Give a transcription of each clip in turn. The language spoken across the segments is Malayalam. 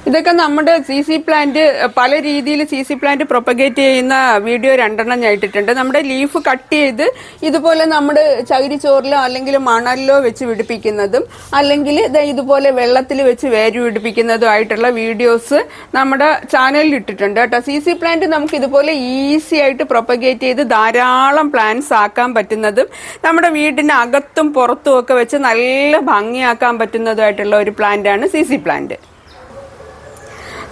ഇതൊക്കെ നമ്മുടെ CC പ്ലാന്റ് പല രീതിയിൽ CC പ്ലാന്റ് പ്രൊപ്പഗേറ്റ് ചെയ്യുന്ന വീഡിയോ 2 ഞാൻ ഇട്ടിട്ടുണ്ട്. നമ്മുടെ ലീഫ് കട്ട് ചെയ്ത് ഇതുപോലെ നമ്മുടെ ചകിരിച്ചോറിലോ അല്ലെങ്കിൽ മണലിലോ വെച്ച് പിടിപ്പിക്കുന്നതും അല്ലെങ്കിൽ ഇതുപോലെ വെള്ളത്തിൽ വെച്ച് വേര് പിടിപ്പിക്കുന്നതും ആയിട്ടുള്ള വീഡിയോസ് നമ്മുടെ ചാനലിൽ ഇട്ടിട്ടുണ്ട് കേട്ടോ. CC പ്ലാന്റ് നമുക്ക് ഇതുപോലെ ഈസി ആയിട്ട് പ്രൊപ്പഗേറ്റ് ചെയ്ത് ധാരാളം പ്ലാന്റ്സ് ആക്കാൻ പറ്റുന്നതും നമ്മുടെ വീടിന് അകത്തും പുറത്തും ഒക്കെ വെച്ച് നല്ല ഭംഗിയാക്കാൻ പറ്റുന്നതുമായിട്ടുള്ള ഒരു പ്ലാന്റ് ആണ് CC പ്ലാന്റ്.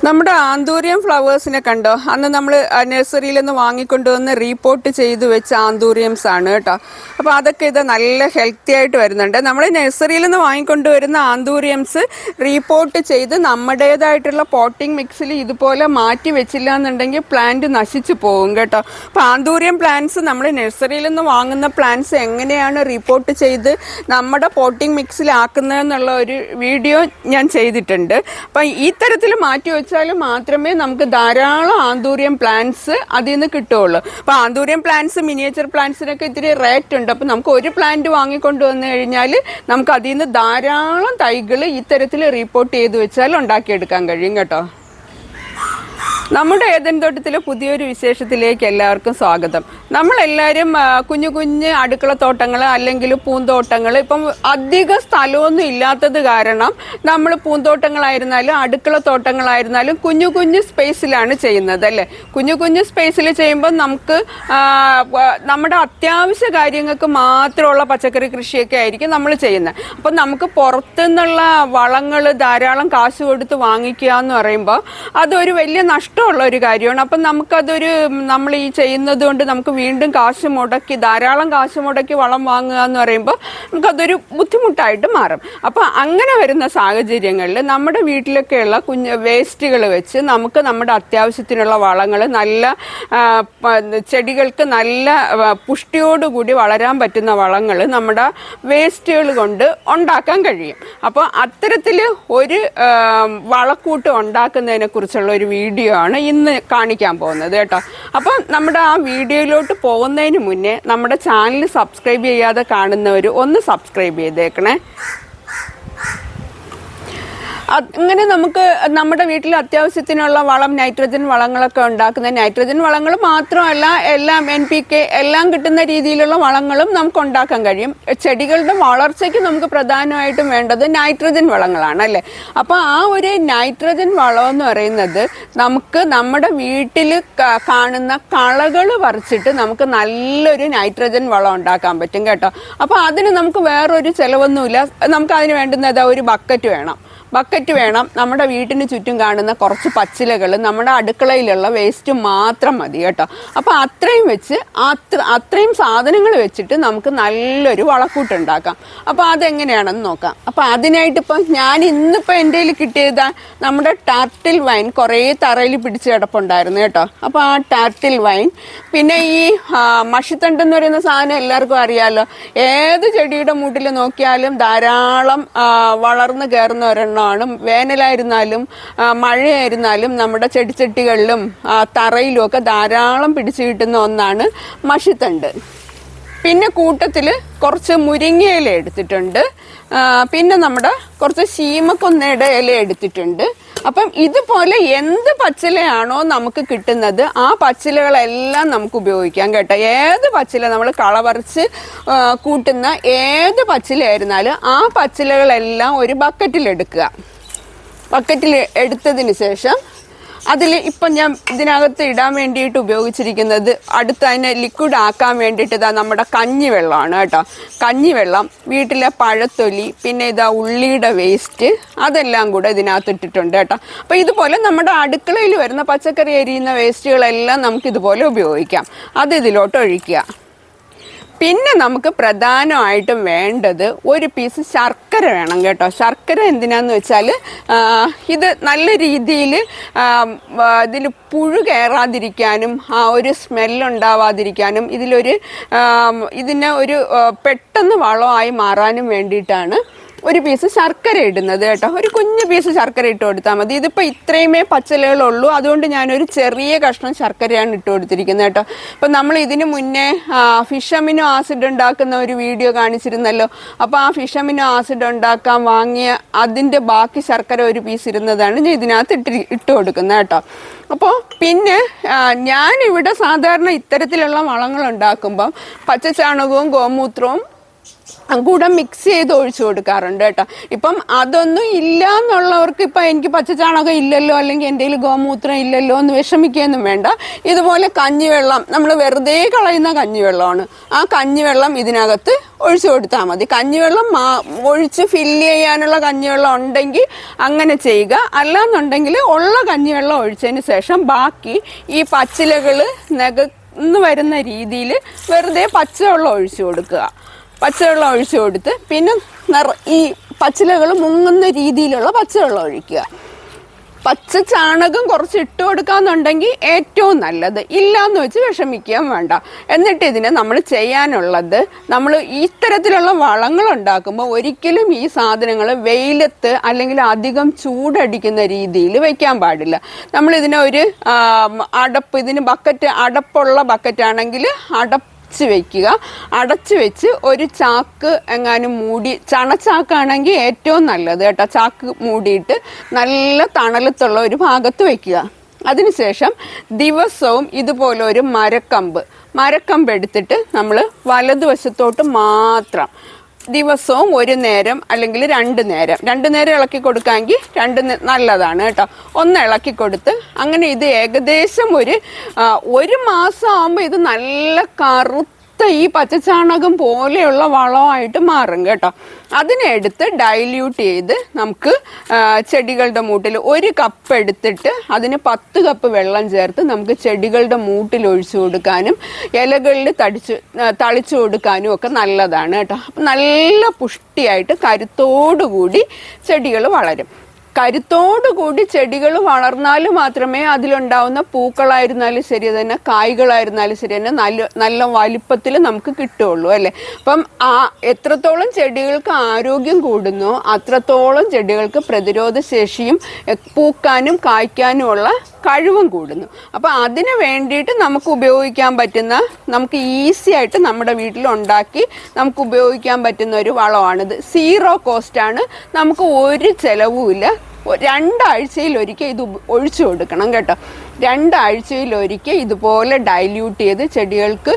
നമ്മുടെ ആന്തൂറിയം ഫ്ലവേഴ്സിനെ കണ്ടോ? അന്ന് നമ്മൾ നഴ്സറിയിൽ നിന്ന് വാങ്ങിക്കൊണ്ടുവന്ന് റീപോർട്ട് ചെയ്ത് വെച്ച ആന്തൂറിയംസ് ആണ് കേട്ടോ. അപ്പോൾ അതൊക്കെ ഇത് നല്ല ഹെൽത്തി ആയിട്ട് വരുന്നുണ്ട്. നമ്മൾ നഴ്സറിയിൽ നിന്ന് വാങ്ങിക്കൊണ്ടുവരുന്ന ആന്തൂറിയംസ് റീപോർട്ട് ചെയ്ത് നമ്മുടേതായിട്ടുള്ള പോട്ടിംഗ് മിക്സിൽ ഇതുപോലെ മാറ്റി വെച്ചില്ല എന്നുണ്ടെങ്കിൽ പ്ലാന്റ് നശിച്ചു പോകും കേട്ടോ. അപ്പോൾ ആന്തൂറിയം പ്ലാന്റ്സ് നമ്മൾ നഴ്സറിയിൽ നിന്ന് വാങ്ങുന്ന പ്ലാന്റ്സ് എങ്ങനെയാണ് റീപോർട്ട് ചെയ്ത് നമ്മുടെ പോട്ടിംഗ് മിക്സിലാക്കുന്നതെന്നുള്ള ഒരു വീഡിയോ ഞാൻ ചെയ്തിട്ടുണ്ട്. അപ്പം ഈ തരത്തിൽ മാറ്റി വെച്ചാൽ മാത്രമേ നമുക്ക് ധാരാളം ആന്തൂറിയം പ്ലാന്റ്സ് അതിൽ നിന്ന് കിട്ടുള്ളൂ. അപ്പൊ ആന്തൂറിയം പ്ലാന്റ്സ് മിനിയേച്ചർ പ്ലാന്റ്സിനൊക്കെ ഇത്തിരി റേറ്റ് ഉണ്ട്. അപ്പൊ നമുക്ക് ഒരു പ്ലാന്റ് വാങ്ങിക്കൊണ്ടുവന്നു കഴിഞ്ഞാൽ നമുക്ക് അതിൽ നിന്ന് ധാരാളം തൈകൾ ഇത്തരത്തിൽ റീപോർട്ട് ചെയ്ത് വെച്ചാൽ ഉണ്ടാക്കിയെടുക്കാൻ കഴിയും കേട്ടോ. നമ്മുടെ ഏദൻ തോട്ടത്തിലെ പുതിയൊരു വിശേഷത്തിലേക്ക് എല്ലാവർക്കും സ്വാഗതം. നമ്മളെല്ലാവരും കുഞ്ഞു കുഞ്ഞ് അടുക്കളത്തോട്ടങ്ങൾ അല്ലെങ്കിൽ പൂന്തോട്ടങ്ങൾ, ഇപ്പം അധിക സ്ഥലമൊന്നും ഇല്ലാത്തത് കാരണം നമ്മൾ പൂന്തോട്ടങ്ങളായിരുന്നാലും അടുക്കളത്തോട്ടങ്ങളായിരുന്നാലും കുഞ്ഞു കുഞ്ഞു സ്പേസിലാണ് ചെയ്യുന്നത് അല്ലേ. കുഞ്ഞു കുഞ്ഞു സ്പേസിൽ ചെയ്യുമ്പോൾ നമുക്ക് നമ്മുടെ അത്യാവശ്യ കാര്യങ്ങൾക്ക് മാത്രമുള്ള പച്ചക്കറി കൃഷിയൊക്കെ ആയിരിക്കും നമ്മൾ ചെയ്യുന്നത്. അപ്പം നമുക്ക് പുറത്തുനിന്നുള്ള വളങ്ങൾ ധാരാളം കാശ് കൊടുത്ത് വാങ്ങിക്കുക എന്ന് പറയുമ്പോൾ അതൊരു വലിയ നഷ്ടമുള്ള ഒരു കാര്യമാണ്. അപ്പം നമുക്കതൊരു നമ്മൾ ഈ ചെയ്യുന്നത് കൊണ്ട് നമുക്ക് വീണ്ടും കാശ് മുടക്കി ധാരാളം കാശ് മുടക്കി വളം വാങ്ങുക എന്ന് പറയുമ്പോൾ നമുക്കതൊരു ബുദ്ധിമുട്ടായിട്ട് മാറും. അപ്പം അങ്ങനെ വരുന്ന സാഹചര്യങ്ങളിൽ നമ്മുടെ വീട്ടിലൊക്കെയുള്ള വേസ്റ്റുകൾ വെച്ച് നമുക്ക് നമ്മുടെ അത്യാവശ്യത്തിനുള്ള വളങ്ങൾ നല്ല ചെടികൾക്ക് നല്ല പുഷ്ടിയോടുകൂടി വളരാൻ പറ്റുന്ന വളങ്ങൾ നമ്മുടെ വേസ്റ്റുകൾ കൊണ്ട് ഉണ്ടാക്കാൻ കഴിയും. അപ്പോൾ അത്തരത്തിൽ ഒരു വളക്കൂട്ട് ഉണ്ടാക്കുന്നതിനെ കുറിച്ചുള്ള ഒരു വീഡിയോ ആണ് ഇന്ന് കാണിക്കാൻ പോകുന്നത് കേട്ടോ. അപ്പം നമ്മുടെ ആ വീഡിയോയിലോട്ട് പോകുന്നതിന് മുന്നേ നമ്മുടെ ചാനൽ സബ്സ്ക്രൈബ് ചെയ്യാതെ കാണുന്നവർ ഒന്ന് സബ്സ്ക്രൈബ് ചെയ്തേക്കണേ. അങ്ങനെ നമുക്ക് നമ്മുടെ വീട്ടിൽ അത്യാവശ്യത്തിനുള്ള വളം നൈട്രജൻ വളങ്ങളൊക്കെ ഉണ്ടാക്കുന്ന നൈട്രജൻ വളങ്ങൾ മാത്രമല്ല എല്ലാം NPK എല്ലാം കിട്ടുന്ന രീതിയിലുള്ള വളങ്ങളും നമുക്ക് ഉണ്ടാക്കാൻ കഴിയും. ചെടികളുടെ വളർച്ചയ്ക്ക് നമുക്ക് പ്രധാനമായിട്ടും വേണ്ടത് നൈട്രജൻ വളങ്ങളാണ് അല്ലേ. അപ്പോൾ ആ ഒരു നൈട്രജൻ വളം എന്ന് പറയുന്നത് നമുക്ക് നമ്മുടെ വീട്ടിൽ കാണുന്ന കളകൾ പറിച്ചിട്ട് നമുക്ക് നല്ലൊരു നൈട്രജൻ വളം ഉണ്ടാക്കാൻ പറ്റും കേട്ടോ. അപ്പോൾ അതിന് നമുക്ക് വേറൊരു ചിലവൊന്നുമില്ല. നമുക്ക് അതിന് വേണ്ടുന്നത് ഒരു ബക്കറ്റ് വേണം. നമ്മുടെ വീട്ടിന് ചുറ്റും കാണുന്ന കുറച്ച് പച്ചിലകൾ നമ്മുടെ അടുക്കളയിലുള്ള വേസ്റ്റ് മാത്രം മതി കേട്ടോ. അപ്പോൾ അത്രയും സാധനങ്ങൾ വെച്ചിട്ട് നമുക്ക് നല്ലൊരു വളക്കൂട്ടുണ്ടാക്കാം. അപ്പോൾ അതെങ്ങനെയാണെന്ന് നോക്കാം. അപ്പോൾ അതിനായിട്ട് ഞാൻ ഇന്നിപ്പോൾ എൻ്റെ കയ്യിൽ കിട്ടിയത് നമ്മുടെ ടർട്ടിൽ വൈൻ കുറേ തറയിൽ പിടിച്ച് കിടപ്പുണ്ടായിരുന്നു കേട്ടോ. അപ്പോൾ ആ ടർട്ടിൽ വൈൻ, പിന്നെ ഈ മഷിത്തണ്ട് എന്ന് പറയുന്ന സാധനം എല്ലാവർക്കും അറിയാമല്ലോ. ഏത് ചെടിയുടെ മൂട്ടിൽ നോക്കിയാലും ധാരാളം വളർന്ന് കയറുന്ന ഒരെണ്ണം. വേനലായിരുന്നാലും മഴയായിരുന്നാലും നമ്മുടെ ചെടിച്ചട്ടികളിലും തറയിലും ഒക്കെ ധാരാളം പിടിച്ചു കിട്ടുന്ന ഒന്നാണ് മഷിത്തണ്ട്. പിന്നെ കൂട്ടത്തിൽ കുറച്ച് മുരിങ്ങയില എടുത്തിട്ടുണ്ട്. പിന്നെ നമ്മുടെ കുറച്ച് ശീമക്കൊന്നയുടെ ഇല എടുത്തിട്ടുണ്ട്. അപ്പം ഇതുപോലെ എന്ത് പച്ചിലയാണോ നമുക്ക് കിട്ടുന്നത് ആ പച്ചിലകളെല്ലാം നമുക്ക് ഉപയോഗിക്കാം കേട്ടോ. ഏത് പച്ചില നമ്മൾ കളപറിച്ച് കൂട്ടുന്ന ഏത് പച്ചിലയായിരുന്നാലും ആ പച്ചിലകളെല്ലാം ഒരു ബക്കറ്റിൽ എടുക്കുക. ബക്കറ്റിൽ എടുത്തതിന് ശേഷം അതിൽ ഇപ്പം ഞാൻ ഇതിനകത്ത് ഇടാൻ വേണ്ടിയിട്ട് ഉപയോഗിച്ചിരിക്കുന്നത് അതിനെ ലിക്വിഡ് ആക്കാൻ വേണ്ടിയിട്ട് നമ്മുടെ കഞ്ഞിവെള്ളമാണ് കേട്ടോ. കഞ്ഞിവെള്ളം, വീട്ടിലെ പഴത്തൊലി, പിന്നെ ഉള്ളിയുടെ വേസ്റ്റ് അതെല്ലാം കൂടെ ഇതിനകത്ത് ഇട്ടിട്ടുണ്ട് കേട്ടോ. അപ്പോൾ ഇതുപോലെ നമ്മുടെ അടുക്കളയിൽ വരുന്ന പച്ചക്കറി അരിയുന്ന വേസ്റ്റുകളെല്ലാം നമുക്കിതുപോലെ ഉപയോഗിക്കാം. അത് ഇതിലോട്ട് ഒഴിക്കുക. പിന്നെ നമുക്ക് പ്രധാനമായിട്ടും വേണ്ടത് ഒരു പീസ് ശർക്കര വേണം കേട്ടോ. ശർക്കര എന്തിനാന്ന് വെച്ചാൽ ഇത് നല്ല രീതിയിൽ ഇതിൽ പുഴു കയറാതിരിക്കാനും ഒരു സ്മെല്ലുണ്ടാവാതിരിക്കാനും ഇതിന് ഒരു പെട്ടെന്ന് വളമായി മാറാനും വേണ്ടിയിട്ടാണ് ഒരു പീസ് ശർക്കര ഇടുന്നത് കേട്ടോ. ഒരു കുഞ്ഞു പീസ് ശർക്കര ഇട്ട് കൊടുത്താൽ മതി. ഇതിപ്പോൾ ഇത്രയുമേ പച്ചിലകളുള്ളൂ, അതുകൊണ്ട് ഞാനൊരു ചെറിയ കഷ്ണം ശർക്കരയാണ് ഇട്ട് കൊടുത്തിരിക്കുന്നത് കേട്ടോ. അപ്പം നമ്മൾ ഇതിന് മുന്നേ ഫിഷ് അമിനോ ആസിഡ് ഉണ്ടാക്കുന്ന ഒരു വീഡിയോ കാണിച്ചിരുന്നല്ലോ. അപ്പോൾ ആ ഫിഷ് അമിനോ ആസിഡ് ഉണ്ടാക്കാൻ വാങ്ങിയ അതിൻ്റെ ബാക്കി ശർക്കര ഒരു പീസ് ഇരുന്നതാണ് ഞാൻ ഇതിനകത്ത് ഇട്ട് കൊടുക്കുന്നത് കേട്ടോ. അപ്പോൾ പിന്നെ ഞാനിവിടെ സാധാരണ ഇത്തരത്തിലുള്ള വളങ്ങൾ ഉണ്ടാക്കുമ്പം പച്ചച്ചാണകവും ഗോമൂത്രവും കൂടെ മിക്സ് ചെയ്ത് ഒഴിച്ചു കൊടുക്കാറുണ്ട് കേട്ടോ. ഇപ്പം അതൊന്നും ഇല്ല എന്നുള്ളവർക്ക് ഇപ്പം എനിക്ക് പച്ചച്ചാണകം ഇല്ലല്ലോ അല്ലെങ്കിൽ എൻ്റെ കയ്യിൽ ഗോമൂത്രം ഇല്ലല്ലോ എന്ന് വിഷമിക്കുകയൊന്നും വേണ്ട. ഇതുപോലെ കഞ്ഞിവെള്ളം, നമ്മൾ വെറുതെ കളയുന്ന കഞ്ഞിവെള്ളമാണ്, ആ കഞ്ഞിവെള്ളം ഇതിനകത്ത് ഒഴിച്ചു കൊടുത്താൽ മതി. കഞ്ഞിവെള്ളം ഒഴിച്ച് ഫില്ല് ചെയ്യാനുള്ള കഞ്ഞിവെള്ളം ഉണ്ടെങ്കിൽ അങ്ങനെ ചെയ്യുക. അല്ലാന്നുണ്ടെങ്കിൽ ഉള്ള കഞ്ഞിവെള്ളം ഒഴിച്ചതിന് ശേഷം ബാക്കി ഈ പച്ചിലകൾ നികന്ന് വരുന്ന രീതിയിൽ വെറുതെ പച്ചവെള്ളം ഒഴിച്ചു കൊടുക്കുക. പച്ചവെള്ളം ഒഴിച്ചു കൊടുത്ത് പിന്നെ ഈ പച്ചിലകൾ മുങ്ങുന്ന രീതിയിലുള്ള പച്ചവെള്ളം ഒഴിക്കുക. പച്ച ചാണകം കുറച്ച് ഇട്ട് കൊടുക്കാന്നുണ്ടെങ്കിൽ ഏറ്റവും നല്ലത്. ഇല്ലയെന്ന് വെച്ച് വിഷമിക്കുകയും വേണ്ട. എന്നിട്ട് ഇതിനെ നമ്മൾ ചെയ്യാനുള്ളത്, നമ്മൾ ഇത്തരത്തിലുള്ള വളങ്ങൾ ഉണ്ടാക്കുമ്പോൾ ഒരിക്കലും ഈ സാധനങ്ങൾ വെയിലത്ത് അല്ലെങ്കിൽ അധികം ചൂടടിക്കുന്ന രീതിയിൽ വെക്കാൻ പാടില്ല. നമ്മളിതിനെ ഒരു അടപ്പ്, ഇതിന് ബക്കറ്റ്, അടപ്പുള്ള ബക്കറ്റാണെങ്കിൽ വെക്കുക. അടച്ചു വെച്ച് ഒരു ചാക്ക് എങ്ങാനും മൂടി, ചണച്ചാക്കാണെങ്കിൽ ഏറ്റവും നല്ലത് കേട്ടോ. ചാക്ക് മൂടിയിട്ട് നല്ല തണലത്തുള്ള ഒരു ഭാഗത്ത് വെക്കുക. അതിനുശേഷം ദിവസവും ഇതുപോലെ ഒരു മരക്കമ്പ് എടുത്തിട്ട് നമ്മൾ വലതുവശത്തോട്ട് മാത്രം ദിവസവും ഒരു നേരം അല്ലെങ്കിൽ രണ്ടു നേരം ഇളക്കി കൊടുക്കാമെങ്കിൽ നല്ലതാണ് കേട്ടോ. ഒന്ന് ഇളക്കി കൊടുത്ത് അങ്ങനെ ഇത് ഏകദേശം ഒരു മാസം ആകുമ്പോൾ ഇത് നല്ല കറുത്ത ഈ പച്ചച്ചാണകം പോലെയുള്ള വളമായിട്ട് മാറും കേട്ടോ. അതിനെ എടുത്ത് ഡൈല്യൂട്ട് ചെയ്ത് നമുക്ക് ചെടികളുടെ മൂട്ടിൽ ഒരു കപ്പ് എടുത്തിട്ട് അതിന് 10 കപ്പ് വെള്ളം ചേർത്ത് നമുക്ക് ചെടികളുടെ മൂട്ടിൽ ഒഴിച്ചു കൊടുക്കാനും ഇലകളിൽ തളിച്ചു കൊടുക്കാനും ഒക്കെ നല്ലതാണ് കേട്ടോ. നല്ല പുഷ്ടിയായിട്ട് കരുത്തോടുകൂടി ചെടികൾ വളരും. കരുത്തോടുകൂടി ചെടികൾ വളർന്നാൽ മാത്രമേ അതിലുണ്ടാവുന്ന പൂക്കളായിരുന്നാലും ശരി തന്നെ, കായ്കളായിരുന്നാലും ശരി തന്നെ നല്ല വലിപ്പത്തിൽ നമുക്ക് കിട്ടുള്ളൂ അല്ലേ. അപ്പം എത്രത്തോളം ചെടികൾക്ക് ആരോഗ്യം കൂടുന്നോ അത്രത്തോളം ചെടികൾക്ക് പ്രതിരോധ ശേഷിയും പൂക്കാനും കായ്ക്കാനുമുള്ള കഴിവും കൂടുന്നു. അപ്പം അതിന് വേണ്ടിയിട്ട് നമുക്ക് ഉപയോഗിക്കാൻ പറ്റുന്ന, നമുക്ക് ഈസി ആയിട്ട് നമ്മുടെ വീട്ടിൽ ഉണ്ടാക്കി നമുക്ക് ഉപയോഗിക്കാൻ പറ്റുന്ന ഒരു വളമാണിത്. സീറോ കോസ്റ്റാണ്, നമുക്ക് ഒരു ചെലവുമില്ല. 2 ആഴ്ചയിലൊരിക്കൽ ഇത് ഒഴിച്ചു കൊടുക്കണം കേട്ടോ. 2 ആഴ്ചയിലൊരിക്കൽ ഇതുപോലെ ഡൈല്യൂട്ട് ചെയ്ത് ചെടികൾക്ക്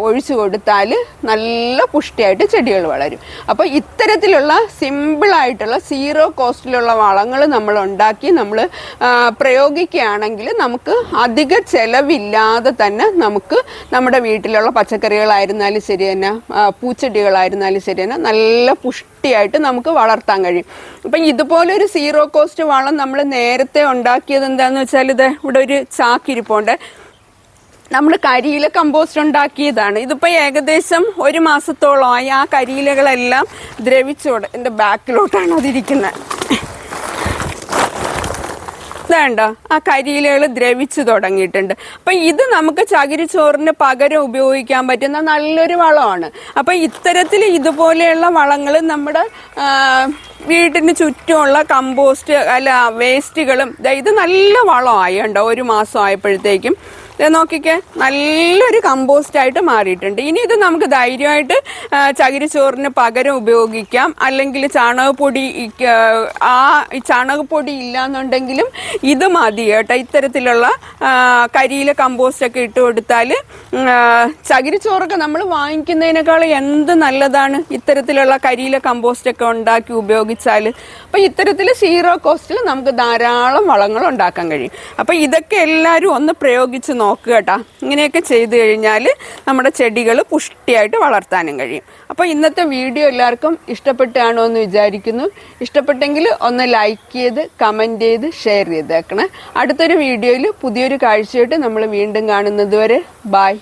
ഒഴിച്ചു കൊടുത്താൽ നല്ല പുഷ്ടിയായിട്ട് ചെടികൾ വളരും. അപ്പോൾ ഇത്തരത്തിലുള്ള സിമ്പിളായിട്ടുള്ള സീറോ കോസ്റ്റിലുള്ള വളങ്ങൾ നമ്മൾ ഉണ്ടാക്കി നമ്മൾ പ്രയോഗിക്കുകയാണെങ്കിൽ നമുക്ക് അധിക ചെലവില്ലാതെ തന്നെ നമുക്ക് നമ്മുടെ വീട്ടിലുള്ള പച്ചക്കറികളായിരുന്നാലും ശരി തന്നെ, പൂച്ചെടികളായിരുന്നാലും ശരി തന്നെ നല്ല പുഷ്ടിയായിട്ട് നമുക്ക് വളർത്താൻ കഴിയും. അപ്പം ഇതുപോലൊരു സീറോ കോസ്റ്റ് വളം നമ്മൾ നേരത്തെ ഉണ്ടാക്കിയത് എന്താണെന്ന് വെച്ചാൽ, ഇത് ഇവിടെ ഒരു ചാക്കിരിപ്പുണ്ട്. നമ്മൾ കരിയില കമ്പോസ്റ്റ് ഉണ്ടാക്കിയതാണ്. ഇതിപ്പോൾ ഏകദേശം 1 മാസത്തോളമായി. ആ കരിയിലകളെല്ലാം ദ്രവിച്ചോടെ എൻ്റെ ബാക്കിലോട്ടാണ് അതിരിക്കുന്നത്. ഇതാണ്ടോ, ആ കരിയിലകൾ ദ്രവിച്ചു തുടങ്ങിയിട്ടുണ്ട്. അപ്പം ഇത് നമുക്ക് ചകിരിച്ചോറിന് പകരം ഉപയോഗിക്കാൻ പറ്റുന്ന നല്ലൊരു വളമാണ്. അപ്പം ഇത്തരത്തിൽ ഇതുപോലെയുള്ള വളങ്ങൾ നമ്മുടെ വീടിന് ചുറ്റുമുള്ള കമ്പോസ്റ്റ് വേസ്റ്റുകളും ഇത് നല്ല വളമായി ഉണ്ടോ. 1 മാസം ആയപ്പോഴത്തേക്കും നോക്കിക്കേ, നല്ലൊരു കമ്പോസ്റ്റായിട്ട് മാറിയിട്ടുണ്ട്. ഇനി ഇത് നമുക്ക് ധൈര്യമായിട്ട് ചകിരിച്ചോറിന് പകരം ഉപയോഗിക്കാം. അല്ലെങ്കിൽ ചാണകപ്പൊടി ഇല്ലാന്നുണ്ടെങ്കിലും ഇത് മതി കേട്ടോ. ഇത്തരത്തിലുള്ള കരിയില കമ്പോസ്റ്റൊക്കെ ഇട്ട് കൊടുത്താൽ ചകിരിച്ചോറൊക്കെ നമ്മൾ വാങ്ങിക്കുന്നതിനേക്കാൾ എന്ത് നല്ലതാണ് ഇത്തരത്തിലുള്ള കരിയില കമ്പോസ്റ്റൊക്കെ ഉണ്ടാക്കി ഉപയോഗിച്ചാൽ. അപ്പം ഇത്തരത്തിൽ സീറോ കോസ്റ്റിൽ നമുക്ക് ധാരാളം വളങ്ങൾ ഉണ്ടാക്കാൻ കഴിയും. അപ്പം ഇതൊക്കെ എല്ലാവരും ഒന്ന് പ്രയോഗിച്ച് നോക്കുക കേട്ടോ. ഇങ്ങനെയൊക്കെ ചെയ്തു കഴിഞ്ഞാൽ നമ്മുടെ ചെടികൾ പുഷ്ടിയായിട്ട് വളർത്താനും കഴിയും. അപ്പോൾ ഇന്നത്തെ വീഡിയോ എല്ലാവർക്കും ഇഷ്ടപ്പെട്ടാണോ എന്ന് വിചാരിക്കുന്നു. ഇഷ്ടപ്പെട്ടെങ്കിൽ ഒന്ന് ലൈക്ക് ചെയ്ത് കമൻറ്റ് ചെയ്ത് ഷെയർ ചെയ്തേക്കണേ. അടുത്തൊരു വീഡിയോയിൽ പുതിയൊരു കാഴ്ചയായിട്ട് നമ്മൾ വീണ്ടും കാണുന്നത് വരെ ബായ്.